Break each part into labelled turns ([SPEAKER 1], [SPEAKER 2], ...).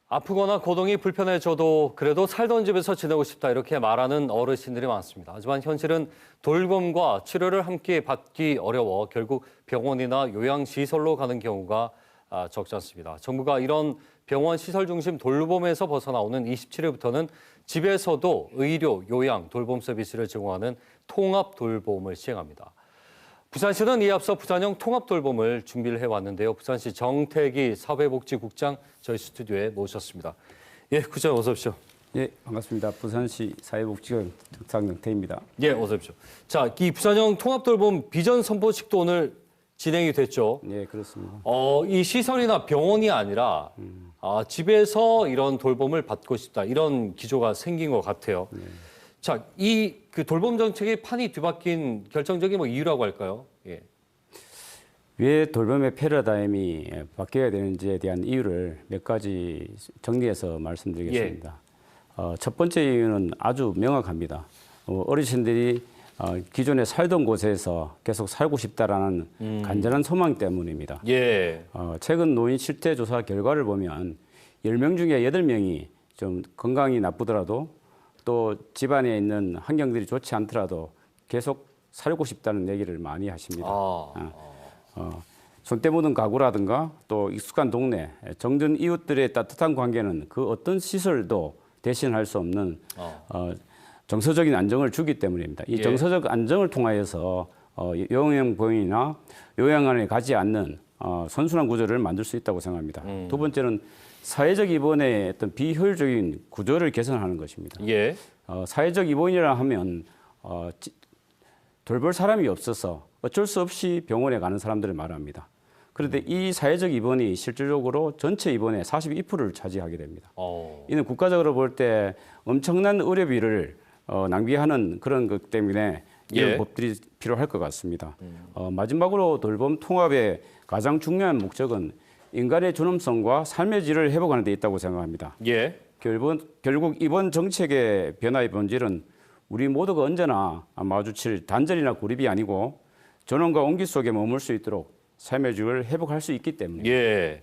[SPEAKER 1] 아프거나 거동이 불편해져도 그래도 살던 집에서 지내고 싶다 이렇게 말하는 어르신들이 많습니다. 하지만 현실은 돌봄과 치료를 함께 받기 어려워 결국 병원이나 요양시설로 가는 경우가 적지 않습니다. 정부가 이런 병원 시설 중심 돌봄에서 벗어나오는 27일부터는 집에서도 의료, 요양, 돌봄 서비스를 제공하는 통합 돌봄을 시행합니다. 부산시는 이에 앞서 부산형 통합 돌봄을 준비를 해왔는데요. 부산시 정태기 사회복지국장 저희 스튜디오에 모셨습니다. 예, 국장 어서 오십시오.
[SPEAKER 2] 예, 반갑습니다. 부산시 사회복지국 국장 정태입니다.
[SPEAKER 1] 예, 어서 오십시오. 자, 이 부산형 통합 돌봄 비전 선포식도 오늘 진행이 됐죠.
[SPEAKER 2] 예, 그렇습니다.
[SPEAKER 1] 이 시설이나 병원이 아니라 집에서 이런 돌봄을 받고 싶다 이런 기조가 생긴 것 같아요.
[SPEAKER 2] 네.
[SPEAKER 1] 자, 이 그 돌봄 정책의 판이 뒤바뀐 결정적인 이유라고 할까요? 예.
[SPEAKER 2] 왜 돌봄의 패러다임이 바뀌어야 되는지에 대한 이유를 몇 가지 정리해서 말씀드리겠습니다. 첫 번째 이유는 아주 명확합니다. 어르신들이 기존에 살던 곳에서 계속 살고 싶다라는 간절한 소망 때문입니다.
[SPEAKER 1] 예.
[SPEAKER 2] 최근 노인 실태 조사 결과를 보면 10명 중에 8명이 좀 건강이 나쁘더라도 또 집안에 있는 환경들이 좋지 않더라도 계속 살고 싶다는 얘기를 많이 하십니다. 손때 묻은 가구라든가 또 익숙한 동네, 정든 이웃들의 따뜻한 관계는 그 어떤 시설도 대신할 수 없는 정서적인 안정을 주기 때문입니다. 이 정서적 안정을 통하여서 요양병원이나 요양원에 가지 않는 선순환 구조를 만들 수 있다고 생각합니다. 두 번째는 사회적 입원의 어떤 비효율적인 구조를 개선하는 것입니다.
[SPEAKER 1] 예.
[SPEAKER 2] 사회적 입원이라 하면 돌볼 사람이 없어서 어쩔 수 없이 병원에 가는 사람들을 말합니다. 그런데 이 사회적 입원이 실질적으로 전체 입원의 42%를 차지하게 됩니다. 이는 국가적으로 볼 때 엄청난 의료비를 낭비하는 그런 것 때문에 이런 법들이 필요할 것 같습니다. 마지막으로 돌봄 통합의 가장 중요한 목적은 인간의 존엄성과 삶의 질을 회복하는 데 있다고 생각합니다.
[SPEAKER 1] 예.
[SPEAKER 2] 결국 이번 정책의 변화의 본질은 우리 모두가 언제나 마주칠 단절이나 고립이 아니고 전원과 온기 속에 머물 수 있도록 삶의 질을 회복할 수 있기 때문입니다.
[SPEAKER 1] 예.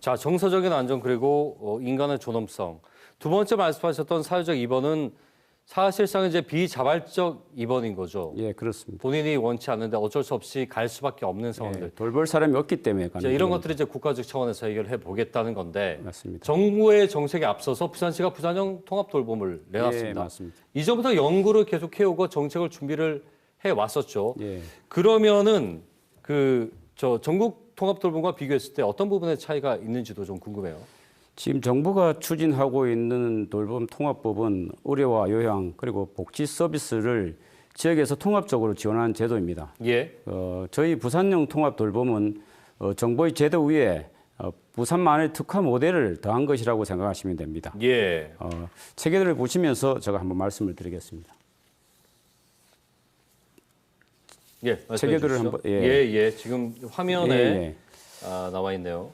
[SPEAKER 1] 자, 정서적인 안정 그리고 인간의 존엄성. 두 번째 말씀하셨던 사회적 입원은 사실상 이제 비자발적 입원인 거죠.
[SPEAKER 2] 예, 그렇습니다.
[SPEAKER 1] 본인이 원치 않는데 어쩔 수 없이 갈 수밖에 없는 상황들.
[SPEAKER 2] 돌볼 사람이 없기 때문에 가는
[SPEAKER 1] 이런 것들이 이제 국가적 차원에서 해결해 보겠다는 건데.
[SPEAKER 2] 맞습니다.
[SPEAKER 1] 정부의 정책에 앞서서 부산시가 부산형 통합 돌봄을 내놨습니다.
[SPEAKER 2] 예, 맞습니다.
[SPEAKER 1] 이전부터 연구를 계속 해오고 정책을 준비를 해 왔었죠.
[SPEAKER 2] 예.
[SPEAKER 1] 그러면은 전국 통합 돌봄과 비교했을 때 어떤 부분에 차이가 있는지도 좀 궁금해요.
[SPEAKER 2] 지금 정부가 추진하고 있는 돌봄 통합법은 의료와 요양 그리고 복지 서비스를 지역에서 통합적으로 지원하는 제도입니다.
[SPEAKER 1] 예.
[SPEAKER 2] 저희 부산형 통합 돌봄은 정부의 제도 위에 부산만의 특화 모델을 더한 것이라고 생각하시면 됩니다.
[SPEAKER 1] 예.
[SPEAKER 2] 체계들을 보시면서 제가 한번 말씀을 드리겠습니다.
[SPEAKER 1] 예.
[SPEAKER 2] 체계들을 한번
[SPEAKER 1] 지금 화면에 나와 있네요.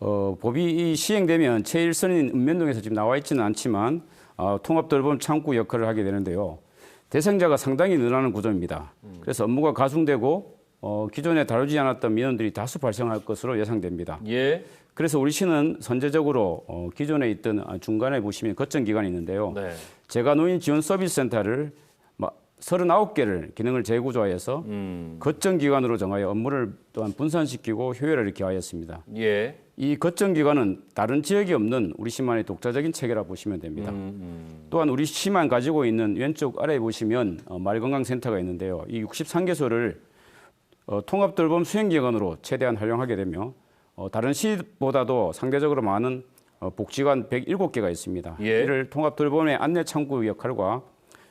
[SPEAKER 2] 법이 시행되면 제1선인 읍면동에서 지금 나와 있지는 않지만 통합돌봄 창구 역할을 하게 되는데요. 대상자가 상당히 늘어나는 구조입니다. 그래서 업무가 가중되고 기존에 다루지 않았던 민원들이 다수 발생할 것으로 예상됩니다.
[SPEAKER 1] 예.
[SPEAKER 2] 그래서 우리 시는 선제적으로 기존에 있던 중간에 보시면 거점기관이 있는데요.
[SPEAKER 1] 네.
[SPEAKER 2] 재가노인 지원 서비스센터를 39개를 기능을 재구조하여서 거점기관으로 정하여 업무를 또한 분산시키고 효율화를 기하였습니다.
[SPEAKER 1] 예.
[SPEAKER 2] 이 거점기관은 다른 지역이 없는 우리 시만의 독자적인 체계라 보시면 됩니다. 또한 우리 시만 가지고 있는 왼쪽 아래에 보시면 말건강센터가 있는데요. 이 63개소를 통합돌봄 수행기관으로 최대한 활용하게 되며 다른 시보다도 상대적으로 많은 복지관 107개가 있습니다.
[SPEAKER 1] 예.
[SPEAKER 2] 이를 통합돌봄의 안내창구 역할과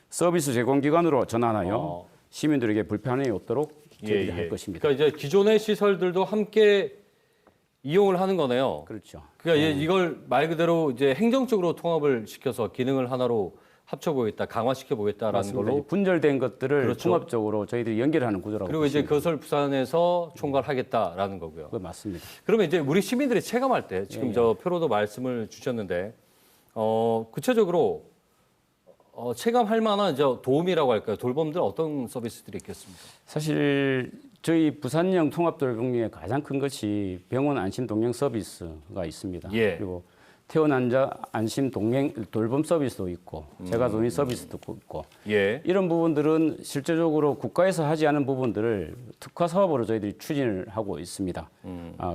[SPEAKER 2] 서비스 제공기관으로 전환하여 시민들에게 불편함이 없도록 저희들이 할 것입니다.
[SPEAKER 1] 그러니까 이제 기존의 시설들도 함께 이용을 하는 거네요.
[SPEAKER 2] 그렇죠.
[SPEAKER 1] 그러니까 이걸 말 그대로 이제 행정적으로 통합을 시켜서 기능을 하나로 합쳐보겠다, 강화시켜보겠다라는
[SPEAKER 2] 맞습니다.
[SPEAKER 1] 걸로.
[SPEAKER 2] 분절된 것들을
[SPEAKER 1] 그렇죠.
[SPEAKER 2] 통합적으로 저희들이 연결하는 구조라고.
[SPEAKER 1] 그리고 이제 그것을 부산에서 총괄하겠다라는 거고요.
[SPEAKER 2] 그 맞습니다.
[SPEAKER 1] 그러면 이제 우리 시민들이 체감할 때 지금 저 표로도 말씀을 주셨는데 구체적으로 체감할 만한 도움이라고 할까요? 돌봄들 어떤 서비스들이 있겠습니까?
[SPEAKER 2] 사실 저희 부산형 통합돌봄의 가장 큰 것이 병원 안심 동행 서비스가 있습니다.
[SPEAKER 1] 예.
[SPEAKER 2] 그리고 태어난 자 안심 동행 돌봄 서비스도 있고 제가 노인 서비스도 있고
[SPEAKER 1] 예.
[SPEAKER 2] 이런 부분들은 실제적으로 국가에서 하지 않은 부분들을 특화 사업으로 저희들이 추진을 하고 있습니다.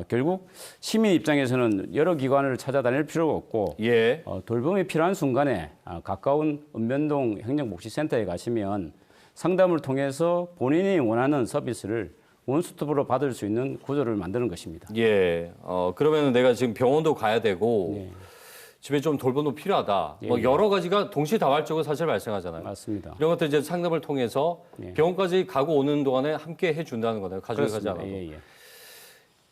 [SPEAKER 2] 결국 시민 입장에서는 여러 기관을 찾아다닐 필요가 없고
[SPEAKER 1] 예.
[SPEAKER 2] 돌봄이 필요한 순간에 가까운 읍면동 행정복지센터에 가시면 상담을 통해서 본인이 원하는 서비스를 원스톱으로 받을 수 있는 구조를 만드는 것입니다.
[SPEAKER 1] 예. 그러면 내가 지금 병원도 가야 되고
[SPEAKER 2] 네.
[SPEAKER 1] 집에 좀 돌봄도 필요하다.
[SPEAKER 2] 예,
[SPEAKER 1] 뭐 여러 가지가 동시다발적으로 사실 발생하잖아요.
[SPEAKER 2] 맞습니다.
[SPEAKER 1] 이런 것들 이제 상담을 통해서
[SPEAKER 2] 예.
[SPEAKER 1] 병원까지 가고 오는 동안에 함께 해준다는 거네요. 가족이 가지 않아도.
[SPEAKER 2] 예, 예.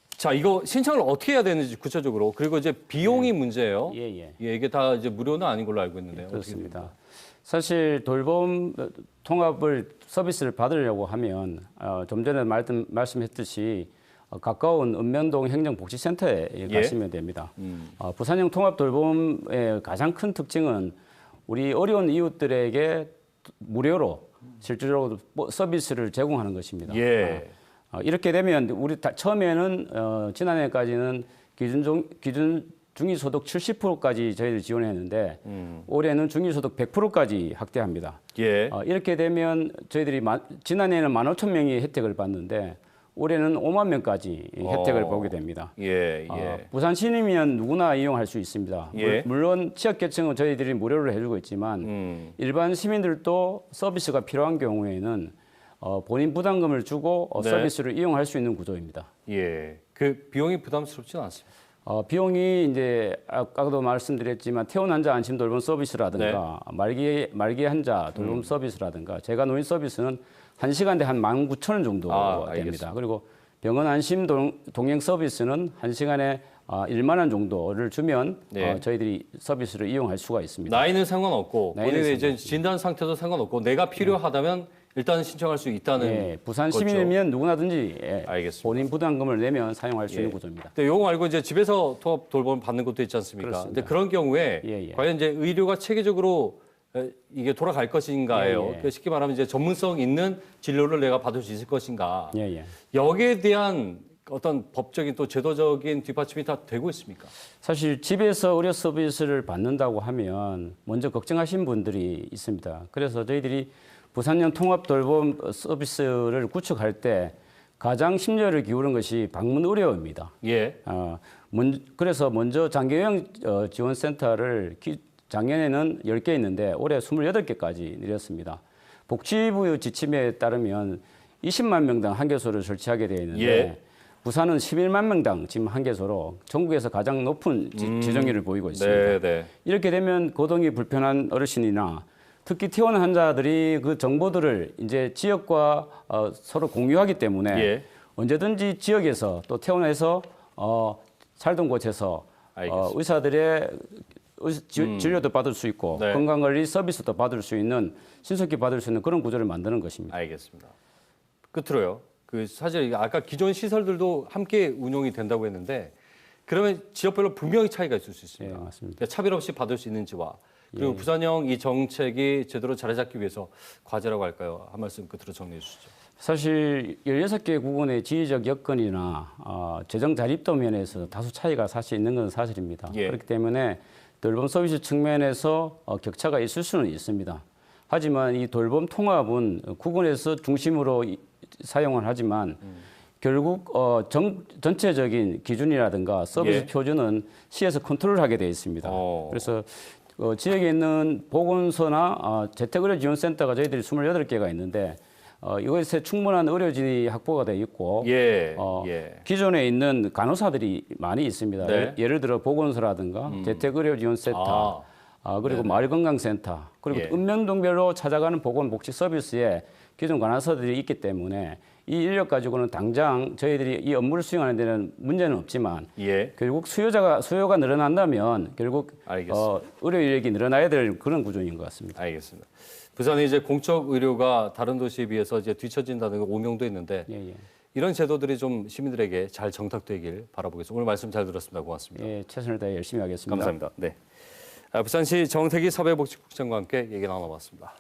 [SPEAKER 1] 자, 이거 신청을 어떻게 해야 되는지 구체적으로. 그리고 이제 비용이 문제예요.
[SPEAKER 2] 예, 예.
[SPEAKER 1] 예, 이게 다 이제 무료는 아닌 걸로 알고 있는데요.
[SPEAKER 2] 그렇습니다. 사실 돌봄 통합을 서비스를 받으려고 하면 좀 전에 말씀했듯이 가까운 읍면동 행정복지센터에
[SPEAKER 1] 예?
[SPEAKER 2] 가시면 됩니다. 부산형 통합 돌봄의 가장 큰 특징은 우리 어려운 이웃들에게 무료로 실질적으로 서비스를 제공하는 것입니다.
[SPEAKER 1] 예.
[SPEAKER 2] 이렇게 되면 우리 처음에는 지난해까지는 기준 중위소득 70%까지 저희들이 지원했는데 올해는 중위소득 100%까지 확대합니다.
[SPEAKER 1] 예.
[SPEAKER 2] 이렇게 되면 저희들이 지난해에는 15,000명이 혜택을 받는데 올해는 5만 명까지 혜택을 보게 됩니다.
[SPEAKER 1] 예, 예.
[SPEAKER 2] 부산 시민이면 누구나 이용할 수 있습니다.
[SPEAKER 1] 예.
[SPEAKER 2] 물론 취약계층은 저희들이 무료로 해주고 있지만 일반 시민들도 서비스가 필요한 경우에는 본인 부담금을 주고
[SPEAKER 1] 네.
[SPEAKER 2] 서비스를 이용할 수 있는 구조입니다.
[SPEAKER 1] 예. 그 비용이 부담스럽지는 않습니다.
[SPEAKER 2] 비용이 이제 아까도 말씀드렸지만 태어난 자 안심 돌봄 서비스라든가 말기 환자 돌봄 서비스라든가 제가 노인 서비스는 1시간대 한 19,000원 정도 됩니다.
[SPEAKER 1] 알겠습니다.
[SPEAKER 2] 그리고 병원 안심 동행 서비스는 1시간에 1만 원 정도를 주면
[SPEAKER 1] 네.
[SPEAKER 2] 저희들이 서비스를 이용할 수가 있습니다.
[SPEAKER 1] 나이는 상관없고
[SPEAKER 2] 나이는
[SPEAKER 1] 본인의 이제
[SPEAKER 2] 상관없습니다.
[SPEAKER 1] 진단 상태도 상관없고 내가 필요하다면 일단 신청할 수 있다는
[SPEAKER 2] 예, 부산
[SPEAKER 1] 거죠.
[SPEAKER 2] 시민이면 누구나든지
[SPEAKER 1] 알겠습니다.
[SPEAKER 2] 본인 부담금을 내면 사용할 수
[SPEAKER 1] 예.
[SPEAKER 2] 있는 구조입니다.
[SPEAKER 1] 근데 요거 말고 이제 집에서 통합 돌봄 받는 것도 있지 않습니까?
[SPEAKER 2] 그렇습니다.
[SPEAKER 1] 근데 그런 경우에
[SPEAKER 2] 예, 예.
[SPEAKER 1] 과연 이제 의료가 체계적으로 이게 돌아갈 것인가예요.
[SPEAKER 2] 예, 예.
[SPEAKER 1] 그러니까 쉽게 말하면 이제 전문성 있는 진료를 내가 받을 수 있을 것인가.
[SPEAKER 2] 예, 예.
[SPEAKER 1] 여기에 대한 어떤 법적인 또 제도적인 뒷받침이 다 되고 있습니까?
[SPEAKER 2] 사실 집에서 의료 서비스를 받는다고 하면 먼저 걱정하신 분들이 있습니다. 그래서 저희들이 부산형 통합 돌봄 서비스를 구축할 때 가장 심려를 기울인 것이 방문 의료입니다.
[SPEAKER 1] 예.
[SPEAKER 2] 그래서 먼저 장기요양 지원센터를 작년에는 10개 있는데 올해 28개까지 늘렸습니다. 복지부 지침에 따르면 20만 명당 한 개소를 설치하게 되어 있는데
[SPEAKER 1] 예.
[SPEAKER 2] 부산은 11만 명당 지금 한 개소로 전국에서 가장 높은 지정률을 보이고 있습니다.
[SPEAKER 1] 네, 네.
[SPEAKER 2] 이렇게 되면 거동이 불편한 어르신이나 특히 태어난 환자들이 그 정보들을 이제 지역과 서로 공유하기 때문에
[SPEAKER 1] 예.
[SPEAKER 2] 언제든지 지역에서 또 태어나서 살던 곳에서
[SPEAKER 1] 알겠습니다.
[SPEAKER 2] 의사들의 진료도 받을 수 있고
[SPEAKER 1] 네.
[SPEAKER 2] 건강관리 서비스도 받을 수 있는 신속히 받을 수 있는 그런 구조를 만드는 것입니다.
[SPEAKER 1] 알겠습니다. 끝으로요. 그 사실 아까 기존 시설들도 함께 운용이 된다고 했는데 그러면 지역별로 분명히 차이가 있을 수 있습니다.
[SPEAKER 2] 예, 맞습니다.
[SPEAKER 1] 그러니까 차별 없이 받을 수 있는지와 그리고 부산형 이 정책이 제대로 자리 잡기 위해서 과제라고 할까요? 한 말씀 끝으로 정리해 주시죠.
[SPEAKER 2] 사실 16개 구군의 지리적 여건이나 재정 자립도 면에서 다소 차이가 사실 있는 건 사실입니다.
[SPEAKER 1] 예.
[SPEAKER 2] 그렇기 때문에 돌봄 서비스 측면에서 격차가 있을 수는 있습니다. 하지만 이 돌봄 통합은 구군에서 중심으로 사용을 하지만 결국 전체적인 기준이라든가 서비스
[SPEAKER 1] 예.
[SPEAKER 2] 표준은 시에서 컨트롤하게 되어 있습니다. 그래서 지역에 있는 보건소나 재택의료지원센터가 저희들이 28개가 있는데 이것에 충분한 의료진이 확보가 되어 있고
[SPEAKER 1] 예.
[SPEAKER 2] 기존에 있는 간호사들이 많이 있습니다.
[SPEAKER 1] 네.
[SPEAKER 2] 예를 들어 보건소라든가 재택의료지원센터 그리고 마을건강센터 그리고
[SPEAKER 1] 예.
[SPEAKER 2] 읍면동별로 찾아가는 보건복지 서비스에 기존 간호사들이 있기 때문에 이 인력 가지고는 당장 저희들이 이 업무를 수행하는 데는 문제는 없지만
[SPEAKER 1] 예.
[SPEAKER 2] 결국 수요가 늘어난다면 결국
[SPEAKER 1] 알겠습니다.
[SPEAKER 2] 의료 인력이 늘어나야 될 그런 구조인 것 같습니다.
[SPEAKER 1] 알겠습니다. 부산에 이제 공적 의료가 다른 도시에 비해서 이제 뒤처진다는 오명도 있는데
[SPEAKER 2] 예.
[SPEAKER 1] 이런 제도들이 좀 시민들에게 잘 정착되길 바라보겠습니다. 오늘 말씀 잘 들었습니다. 고맙습니다.
[SPEAKER 2] 예, 최선을 다해 열심히 하겠습니다.
[SPEAKER 1] 감사합니다. 네. 부산시 정태기 사회복지국장과 함께 얘기 나눠봤습니다.